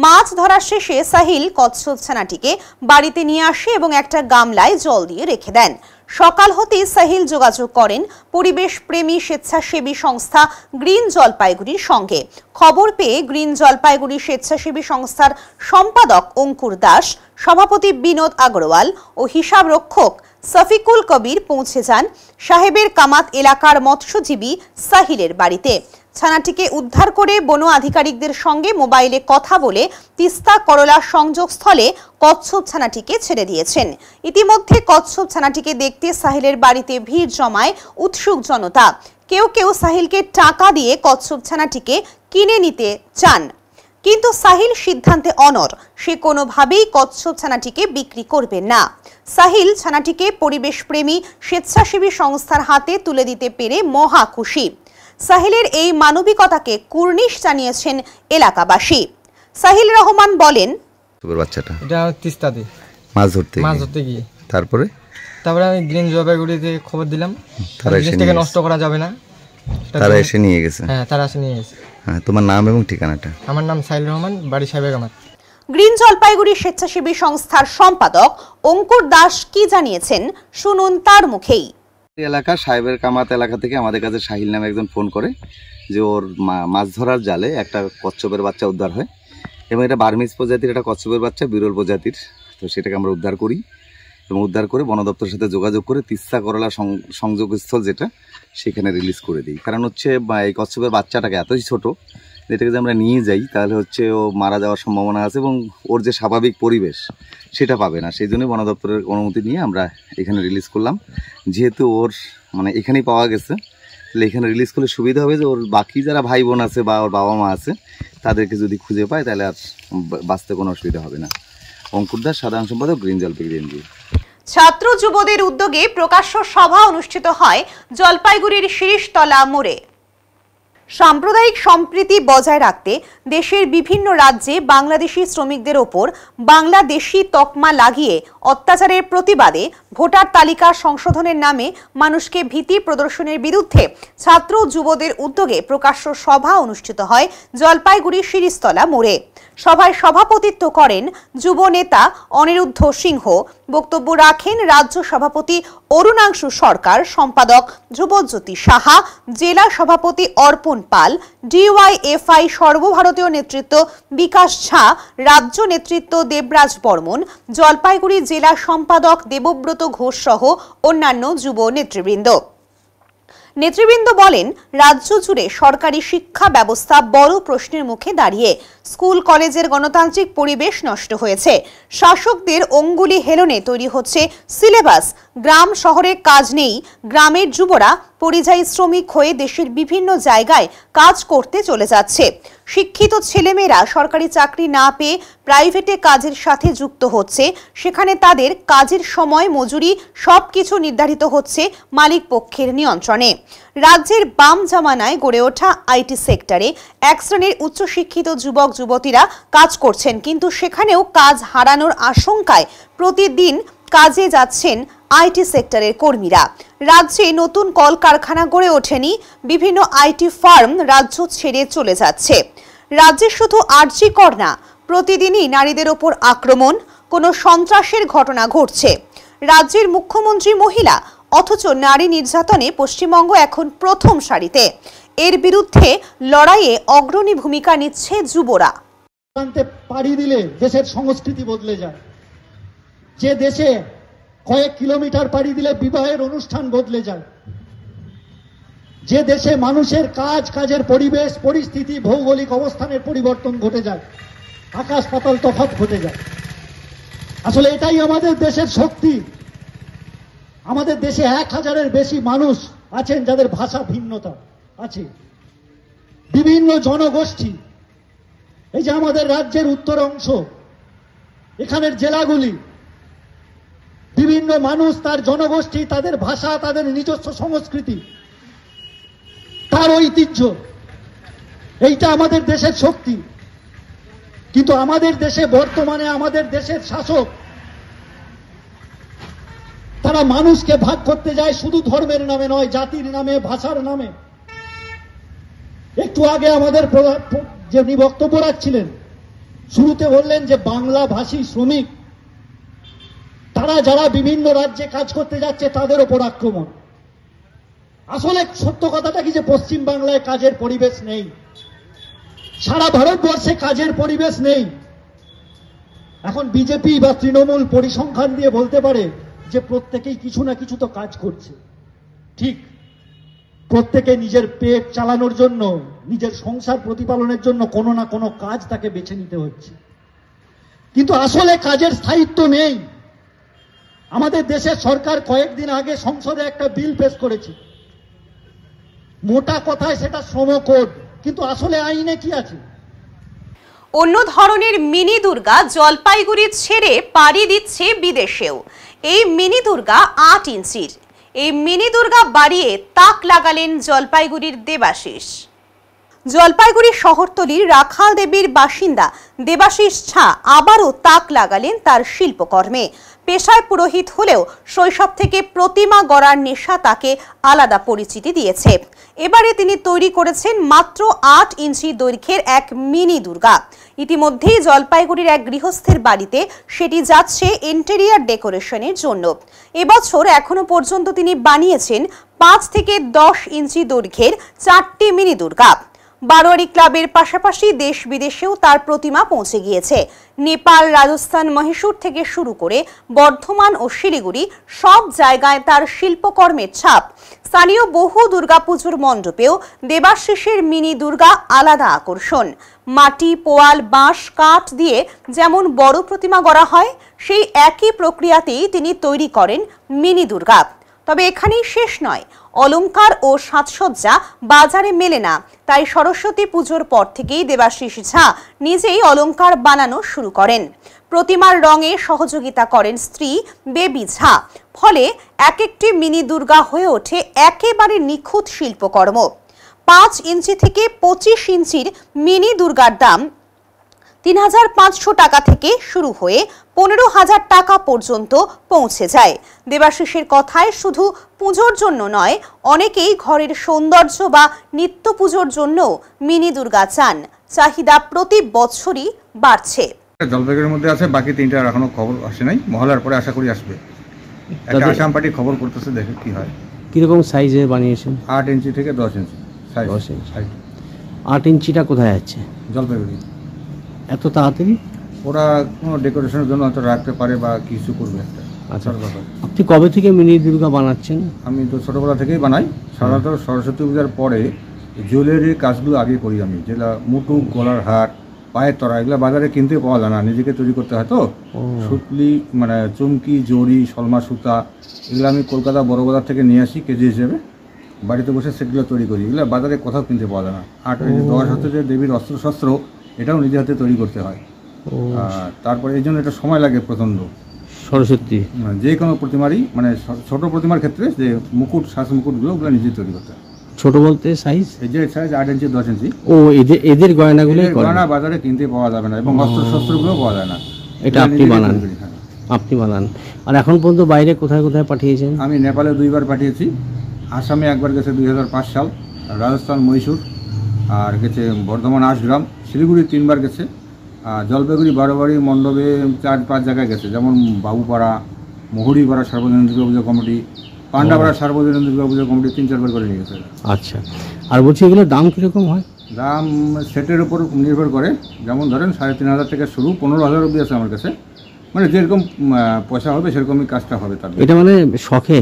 মাছ ধরার শেষে সাহিল কচ্ছপ ছানাটিকে বাড়িতে নিয়ে আসে এবং একটা গামলায় জল দিয়ে রেখে দেন। সকাল হতেই সাহিল যোগাযোগ করেন পরিবেশ প্রেমী স্বেচ্ছাসেবী সংস্থা গ্রিন জলপাইগুড়ির সঙ্গে। খবর পেয়ে গ্রিন জলপাইগুড়ি স্বেচ্ছাসেবী সংস্থার সম্পাদক অঙ্কুর দাস, সভাপতি বিনোদ আগরওয়াল ও হিসাব রক্ষক সফিকুল কবির পৌঁছে যান সাহেবের কামাত এলাকার মৎস্যজীবী সাহিলের বাড়িতে। ছানাটিকে উদ্ধার করে বন আধিকারিকদের সঙ্গে মোবাইলে কথা বলে তিস্তা করলা সংযোগস্থলে কচ্ছপ ছানাটিকে ছেড়ে দিয়েছেন। ইতিমধ্যে কচ্ছপ ছানাটিকে দেখতে সাহিলের বাড়িতে ভিড় জমায় উৎসুক জনতা। কেউ কেউ সাহিলকে টাকা দিয়ে কচ্ছপ ছানাটিকে কিনে নিতে চান, কিন্তু সাহিল সিদ্ধান্তে অনড়। সে কোনোভাবেই কচ্ছপ ছানাটিকে বিক্রি করবেন না। সাহিল ছানাটিকে পরিবেশ প্রেমী স্বেচ্ছাসেবী সংস্থার হাতে তুলে দিতে পেরে মহা খুশি। সাহিলের এই মানবিকতাকে কুর্নিশ জানিয়েছেন এলাকাবাসী। সাহিল রহমান বলেন, বাচ্চাটা এটা তিস্তাতে মাছ ধরতে গিয়ে তারপরে আমি গ্রিন জলপাইগুড়িতে খবর দিলাম, জিনিসটাকে নষ্ট করা যাবে না। তারা এসে নিয়ে গেছে? হ্যাঁ, তারা এসে নিয়ে গেছে। হ্যাঁ, তোমার নাম এবং ঠিকানাটা? আমার নাম সাহিল রহমান, বাড়ি সাহেবের কামাত। গ্রিন জলপাইগুড়ি স্বেচ্ছাসেবী সংস্থার সম্পাদক অঙ্কুর দাস কি জানিয়েছেন শুনুন তার মুখেই। এলাকা সাহেবের কামাত এলাকা থেকে আমাদের কাছে সাহিল নামে একজন ফোন করে যে ওর মাছ ধরার জালে একটা কচ্ছপের বাচ্চা উদ্ধার হয় এবং এটা বার্মিজ প্রজাতির একটা কচ্ছপের বাচ্চা, বিরল প্রজাতির। তো সেটাকে আমরা উদ্ধার করি এবং উদ্ধার করে বন দপ্তরের সাথে যোগাযোগ করে তিস্তা করলা সংযোগস্থল যেটা সেখানে রিলিজ করে দিই। কারণ হচ্ছে এই কচ্ছপের বাচ্চাটাকে এতই ছোট, এটাকে যদি আমরা নিয়ে যাই তাহলে হচ্ছে ও মারা যাওয়ার সম্ভাবনা আছে এবং ওর যে স্বাভাবিক পরিবেশ সেটা পাবে না। সেই জন্যই বন দপ্তরের অনুমতি নিয়ে আমরা এখানে রিলিজ করলাম। যেহেতু ওর এখানেই পাওয়া গেছে, তাহলে এখানে রিলিজ করলে সুবিধা হবে যে ওর বাকি যারা ভাই বোন আছে বা ওর বাবা মা আছে তাদেরকে যদি খুঁজে পায় তাহলে আর বাঁচতে কোনো অসুবিধা হবে না। অঙ্কুর দাস, সাধারণ সম্পাদক, গ্রিন জলপাইগুড়ি এনজিও। ছাত্র যুবদের উদ্যোগে প্রকাশ্য সভা অনুষ্ঠিত হয় জলপাইগুড়ির শিরিষতলা মোড়ে। সাম্প্রদায়িক সম্প্রীতি বজায় রাখতে দেশের বিভিন্ন রাজ্যে বাংলাদেশি শ্রমিকদের ওপর বাংলাদেশি তকমা লাগিয়ে অত্যাচারের প্রতিবাদে ভোটার তালিকা সংশোধনের নামে মানুষকে ভীতি প্রদর্শনের বিরুদ্ধে ছাত্র যুবদের উদ্যোগে প্রকাশ্য সভা অনুষ্ঠিত হয় জলপাইগুড়ি শিরিষতলা মোড়ে। সভায় সভাপতিত্ব করেন যুব নেতা অনিরুদ্ধ সিংহ। বক্তব্য রাখেন রাজ্য সভাপতি অরুণাংশু সরকার, সম্পাদক ধ্রুবজ্যোতি সাহা, জেলা সভাপতি অর্পণ পাল, ডিওয়াইএফআই সর্বভারতীয় নেতৃত্ব বিকাশ ঝা, রাজ্য নেতৃত্ব দেবরাজ বর্মন, জলপাইগুড়ি জেলা সম্পাদক দেবব্রত ঘোষ সহ অন্যান্য যুব নেতৃবৃন্দ। নেতৃবৃন্দ বলেন, রাজ্য জুড়ে সরকারি শিক্ষা ব্যবস্থা বড় প্রশ্নের মুখে দাঁড়িয়ে। স্কুল কলেজের গণতান্ত্রিক পরিবেশ নষ্ট হয়েছে। শাসকদের অঙ্গুলি হেলনে তৈরি হচ্ছে সিলেবাস। গ্রাম শহরে কাজ নেই। গ্রামের যুবরা পরিযায়ী শ্রমিক হয়ে দেশের বিভিন্ন জায়গায় কাজ করতে চলে যাচ্ছে। শিক্ষিত ছেলেমেয়েরা সরকারি চাকরি না পেয়ে প্রাইভেটে কাজের সাথে যুক্ত হচ্ছে। সেখানে তাদের কাজের সময়, মজুরি সবকিছু নির্ধারিত হচ্ছে মালিক পক্ষের নিয়ন্ত্রণে। রাজ্যের বাম জামানায় গড়ে ওঠা আইটি সেক্টরে এক শ্রেণীর উচ্চশিক্ষিত যুবক যুবতীরা কাজ করছেন, কিন্তু সেখানেও কাজ হারানোর আশঙ্কায় প্রতিদিন কাজে যাচ্ছেন আইটি সেক্টরের কর্মীরা। রাজ্যে নতুন কলকারখানা গড়ে ওঠেনি। বিভিন্ন আইটি ফার্ম রাজ্য ছেড়ে চলে যাচ্ছে। রাজ্যে শুধু আরজি কর না, প্রতিদিনই নারীদের ওপর আক্রমণ, কোনো সন্ত্রাসের ঘটনা ঘটছে। রাজ্যের মুখ্যমন্ত্রী মহিলা, অথচ নারী নির্যাতনে পশ্চিমবঙ্গ এখন প্রথম সারিতে। এর বিরুদ্ধে লড়াইয়ে অগ্রণী ভূমিকা নিচ্ছে যুবরা। পাড়ি দিলে দেশের সংস্কৃতি বদলে যায়। যে দেশে কয়েক কিলোমিটার পাড়ি দিলে বিবাহের অনুষ্ঠান বদলে যায়। যে দেশে মানুষের কাজের পরিবেশ পরিস্থিতি ভৌগোলিক অবস্থানের পরিবর্তন ঘটে যায়, আকাশ পাতাল তফাৎ ঘটে যায়। আসলে এটাই আমাদের দেশের শক্তি। আমাদের দেশে 1000-এর বেশি মানুষ আছেন যাদের ভাষা ভিন্নতা আছে, বিভিন্ন জনগোষ্ঠী। এই যে আমাদের রাজ্যের উত্তর অংশ, এখানের জেলাগুলি, বিভিন্ন মানুষ, তার জনগোষ্ঠী, তাদের ভাষা, তাদের নিজস্ব সংস্কৃতি, তার ঐতিহ্য, এইটা আমাদের দেশের শক্তি। কিন্তু আমাদের দেশে বর্তমানে আমাদের দেশের শাসক তারা মানুষকে ভাগ করতে যায় শুধু ধর্মের নামে নয়, জাতির নামে, ভাষার নামে। একটু আগে আমাদের যিনি বক্তব্য রাখছিলেন শুরুতে বললেন যে বাংলা ভাষী শ্রমিক তারা যারা বিভিন্ন রাজ্যে কাজ করতে যাচ্ছে তাদের ওপর আক্রমণ। আসলে সত্য কথাটা কি যে পশ্চিম বাংলায় কাজের পরিবেশ নেই, সারা ভারতবর্ষে কাজের পরিবেশ নেই। এখন বিজেপি বা তৃণমূল পরিসংখ্যান দিয়ে বলতে পারে যে প্রত্যেকেই কিছু না কিছু তো কাজ করছে, ঠিক, প্রত্যেকে নিজের পেট চালানোর জন্য, নিজের সংসার প্রতিপালনের জন্য কোনো না কোনো কাজ তাকে বেছে নিতে হচ্ছে। কিন্তু আসলে কাজের স্থায়িত্ব নেই। আমাদের দেশের সরকার কয়েকদিন আগে সংসদে একটা বিল পেশ করেছে, মোটা কথায় সেটা শ্রম কোড, কিন্তু আসলে আইনে কি আছে? অন্য ধরনের মিনি দুর্গা জলপাইগুড়ি ছেড়ে পাড়ি দিচ্ছে বিদেশেও। এই মিনি দুর্গা 8 ইঞ্চির। এই মিনি দুর্গা বাড়িয়ে তাক লাগালেন জলপাইগুড়ির দেবাশিস। জলপাইগুড়ি শহরতলির রাখাল দেবীর বাসিন্দা দেবাশিস ঝা আবারও তাক লাগালেন তার শিল্পকর্মে। পেশায় পুরোহিত হলেও শৈশব থেকে প্রতিমা গড়ার নেশা তাকে আলাদা পরিচিতি দিয়েছে। এবারে তিনি তৈরি করেছেন মাত্র 8 ইঞ্চি দৈর্ঘ্যের এক মিনি দুর্গা। ইতিমধ্যেই জলপাইগুড়ির এক গৃহস্থের বাড়িতে সেটি যাচ্ছে ইন্টেরিয়ার ডেকোরেশনের জন্য। এবছর এখনো পর্যন্ত তিনি বানিয়েছেন 5 থেকে 10 ইঞ্চি দৈর্ঘ্যের 4টি মিনি দুর্গা। বারোয়ারি ক্লাবের পাশাপাশি দেশ বিদেশেও তার প্রতিমা পৌঁছে গিয়েছে। নেপাল, রাজস্থান, মহীশূর থেকে শুরু করে বর্ধমান ও শিলিগুড়ি সব জায়গায় তার শিল্পকর্মের ছাপ। স্থানীয় বহু দুর্গাপুজোর মণ্ডপেও দেবাশিসের মিনি দুর্গা আলাদা আকর্ষণ। মাটি, পোয়াল, বাঁশ, কাঠ দিয়ে যেমন বড় প্রতিমা গড়া হয়, সেই একই প্রক্রিয়াতেই তিনি তৈরি করেন মিনি দুর্গা। তবে এখানেই শেষ নয়, অলংকার ও সাজসজ্জা বাজারে মেলে না, তাই সরস্বতী পুজোর পর থেকেই দেবাশিস ঝা নিজেই অলংকার বানানো শুরু করেন। প্রতিমার রঙে সহযোগিতা করেন স্ত্রী বেবি ঝা। ফলে এক একটি মিনি দুর্গা হয়ে ওঠে একেবারে নিখুঁত শিল্পকর্ম। 5 ইঞ্চি থেকে 25 ইঞ্চির মিনি দুর্গার দাম 3500 টাকা থেকে শুরু হয়ে 15,000 টাকা পর্যন্ত পৌঁছে যায়। দেবাশিসের কথায় শুধু পুজোর জন্য নয়, অনেকেই ঘরের সৌন্দর্য বা নিত্য পুজোর জন্য মিনি দুর্গা চান। চাহিদা প্রতি বছরই বাড়ছে। জলপাইগুড়ির মধ্যে আছে, বাকি 3টার এখনো খবর আসে নাই, মহলার পরে আশা করি আসবে। একটা আসাম পার্টি খবর করতেছে, দেখে কি হয়। কিরকম সাইজের বানিয়েছেন? 8 ইঞ্চি থেকে 10 ইঞ্চি সাইজ। 10 ইঞ্চি। 8 ইঞ্চিটা কোথায় যাচ্ছে? জলপাইগুড়ি। এত তাড়াতাড়ি? ওরা কোনো ডেকোরেশনের জন্য হয়তো রাখতে পারে বা কিছু করবে একটা। আচ্ছা, আপনি কবে থেকে মিনি দুর্গা বানাচ্ছেন? আমি তো ছোটোবেলা থেকেই বানাই। সাধারণত সরস্বতী পূজার পরে জুয়েলারির কাজগুলো আগে করি আমি, যেটা মুটুক, গলার হার, পায়ের তরা, এগুলো বাজারে কিনতে পাওয়া যায় না, নিজেকে তৈরি করতে হয়। তো সুতলি, মানে চুমকি, জড়ি, সলমা সুতা, এগুলো আমি কলকাতা বড় বাজার থেকে নিয়ে আসি কেজি হিসেবে, বাড়িতে বসে সেগুলো তৈরি করি। এগুলো বাজারে কোথাও কিনতে পাওয়া যায় না। আর 10 হচ্ছে যে দেবীর অস্ত্রশস্ত্র, এটাও নিজে হাতে তৈরি করতে হয়। তারপরে এই জন্য এটা সময় লাগে প্রচণ্ড। সরস্বতী যে কোনো প্রতিমারই, মানে ছোট প্রতিমার ক্ষেত্রে যে মুকুট, শ্বাস মুকুটগুলো, ওগুলো নিজে তৈরি করতে হয়। ছোট বলতে সাইজ? এই যে সাইজ 8 ইঞ্চি 10 ইঞ্চি। ও, এদের গয়নাগুলো গয়না বাজারে কিনতে পাওয়া যাবে না, এবং অস্ত্রশস্ত্রগুলো পাওয়া যায় না। এটা আপনি বানান? আপনি বানান। আর এখন পর্যন্ত বাইরে কোথায় কোথায় পাঠিয়েছেন? আমি নেপালে 2বার পাঠিয়েছি, আসামে একবার গেছে 2005 সাল, রাজস্থান মহীশূর, আর গেছে বর্ধমান আশগ্রাম, শিলিগুড়ি 3বার গেছে, আর জলপাইগুড়ি বারোবাড়ি মণ্ডপে 4-5 জায়গায় গেছে, যেমন বাবুপাড়া, মহুরিপাড়া সার্বজনীন দুর্গা পুজো কমিটি, পান্ডাপাড়া সার্বজনীন দুর্গা পুজো কমিটি 3-4বার করে নিয়ে গেছে। আচ্ছা, আর বলছি এগুলোর দাম কীরকম হয়? দাম সেটের উপর নির্ভর করে, যেমন ধরেন 3500 থেকে শুরু, 15,000 অবধি আছে আমার কাছে। মানে যেরকম পয়সা হবে সেরকমই কাজটা হবে তাদের। এটা মানে শখে?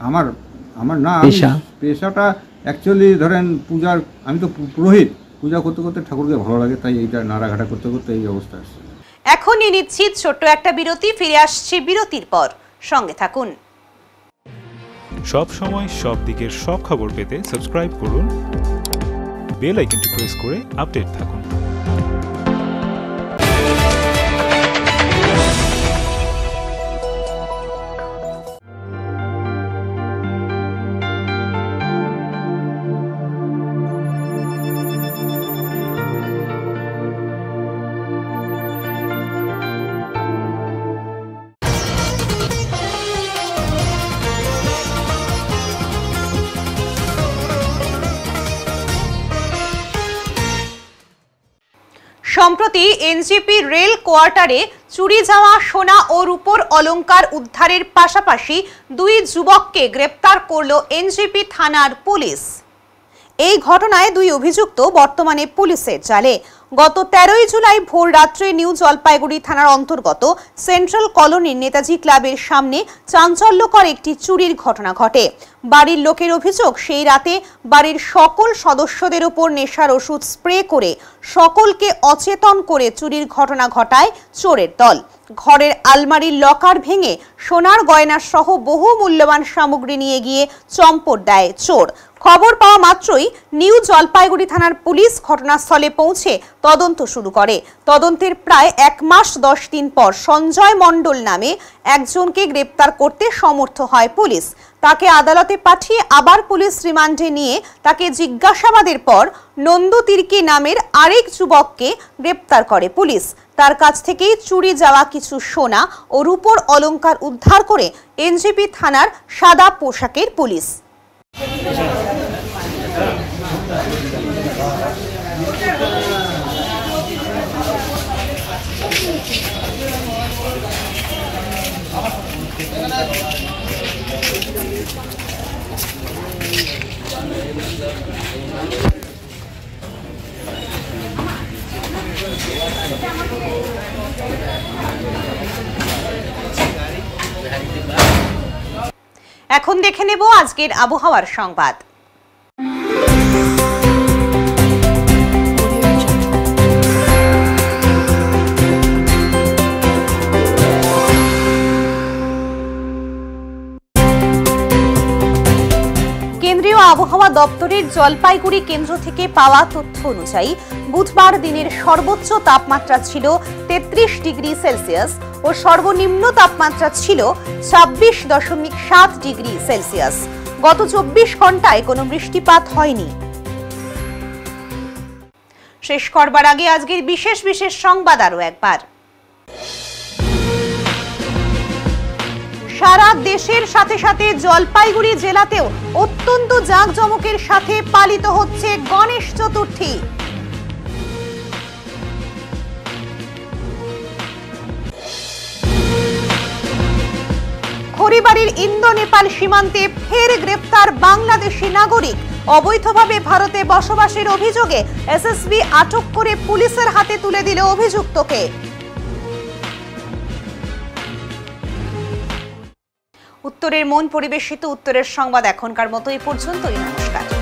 আমার না, পেশা? পেশাটা অ্যাকচুয়ালি ধরেন পূজার, আমি তো পুরোহিত, পূজা করতে করতে ঠাকুরকে ভালো লাগে, তাই এইটা নাড়াঘাটা করতে করতে এই অবস্থা আসছে। এখনই নিচ্ছি ছোট্ট একটা বিরতি, ফিরে আসছি বিরতির পর, সঙ্গে থাকুন। সব সময় সব দিকের সব খবর পেতে সাবস্ক্রাইব করুন, বেল আইকনটি প্রেস করে আপডেট থাকুন। সম্প্রতি এনজিপি রেল কোয়ার্টারে চুরি যাওয়া সোনা ও রূপোর অলংকার উদ্ধারের পাশাপাশি 2 যুবককে গ্রেপ্তার করল এনজিপি থানার পুলিশ। এই ঘটনায় 2 অভিযুক্ত বর্তমানে পুলিশের জালে। গত 13 জুলাই ভোর রাত্রে নিউ জলপাইগুড়ি থানার অন্তর্গত সেন্ট্রাল কলোনির নেতাজি ক্লাবের সামনে চাঞ্চল্যকর একটি চুরির ঘটনা ঘটে। বাড়ির লোকের অভিযোগ, সেই রাতে বাড়ির সকল সদস্যদের উপর নেশার ওষুধ স্প্রে করে সকলকে অচেতন করে চুরির ঘটনা ঘটায় চোরের দল। ঘরের আলমারির লকার ভেঙে সোনার গয়না সহ বহু মূল্যবান সামগ্রী নিয়ে গিয়ে চম্পট দেয় চোর। খবর পাওয়া মাত্রই নিউ জলপাইগুড়ি থানার পুলিশ ঘটনাস্থলে পৌঁছে তদন্ত শুরু করে। তদন্তের প্রায় 1 মাস 10 দিন পর সঞ্জয় মণ্ডল নামে একজনকে গ্রেপ্তার করতে সমর্থ হয় পুলিশ। তাকে আদালতে পাঠিয়ে আবার পুলিশ রিমান্ডে নিয়ে তাকে জিজ্ঞাসাবাদের পর নন্দু তির্কি নামের আরেক যুবককে গ্রেপ্তার করে পুলিশ। তার কাছ থেকেই চুরি যাওয়া কিছু সোনা ও রূপোর অলংকার উদ্ধার করে এনজিপি থানার সাদা পোশাকের পুলিশ। এখন দেখে নেব আজকের আবহাওয়ার সংবাদ। কেন্দ্রীয় আবহাওয়া দপ্তরের জলপাইগুড়ি কেন্দ্র থেকে পাওয়া তথ্য অনুযায়ী বুধবার দিনের সর্বোচ্চ তাপমাত্রা ছিল 33 ডিগ্রি সেলসিয়াস ও সর্বনিম্ন তাপমাত্রা ছিল 26.7 ডিগ্রি সেলসিয়াস। গত 24 ঘন্টায় কোনো বৃষ্টিপাত হয়নি। শেষ করবার আগে আজকের বিশেষ বিশেষ সংবাদ আরো একবার। সারা দেশের সাথে সাথে জলপাইগুড়ি জেলাতেও অত্যন্ত জাঁকজমকের সাথে পালিত হচ্ছে গণেশ চতুর্থী। খড়িবাড়ির ইন্দো নেপাল সীমান্তে ফের গ্রেপ্তার বাংলাদেশি নাগরিক। অবৈধভাবে ভারতে বসবাসের অভিযোগে এসএসবি আটক করে পুলিশের হাতে তুলে দিল অভিযুক্তকে। উত্তরের মন পরিবেশিত উত্তরের সংবাদ এখনকার মতো এই পর্যন্তই। নমস্কার।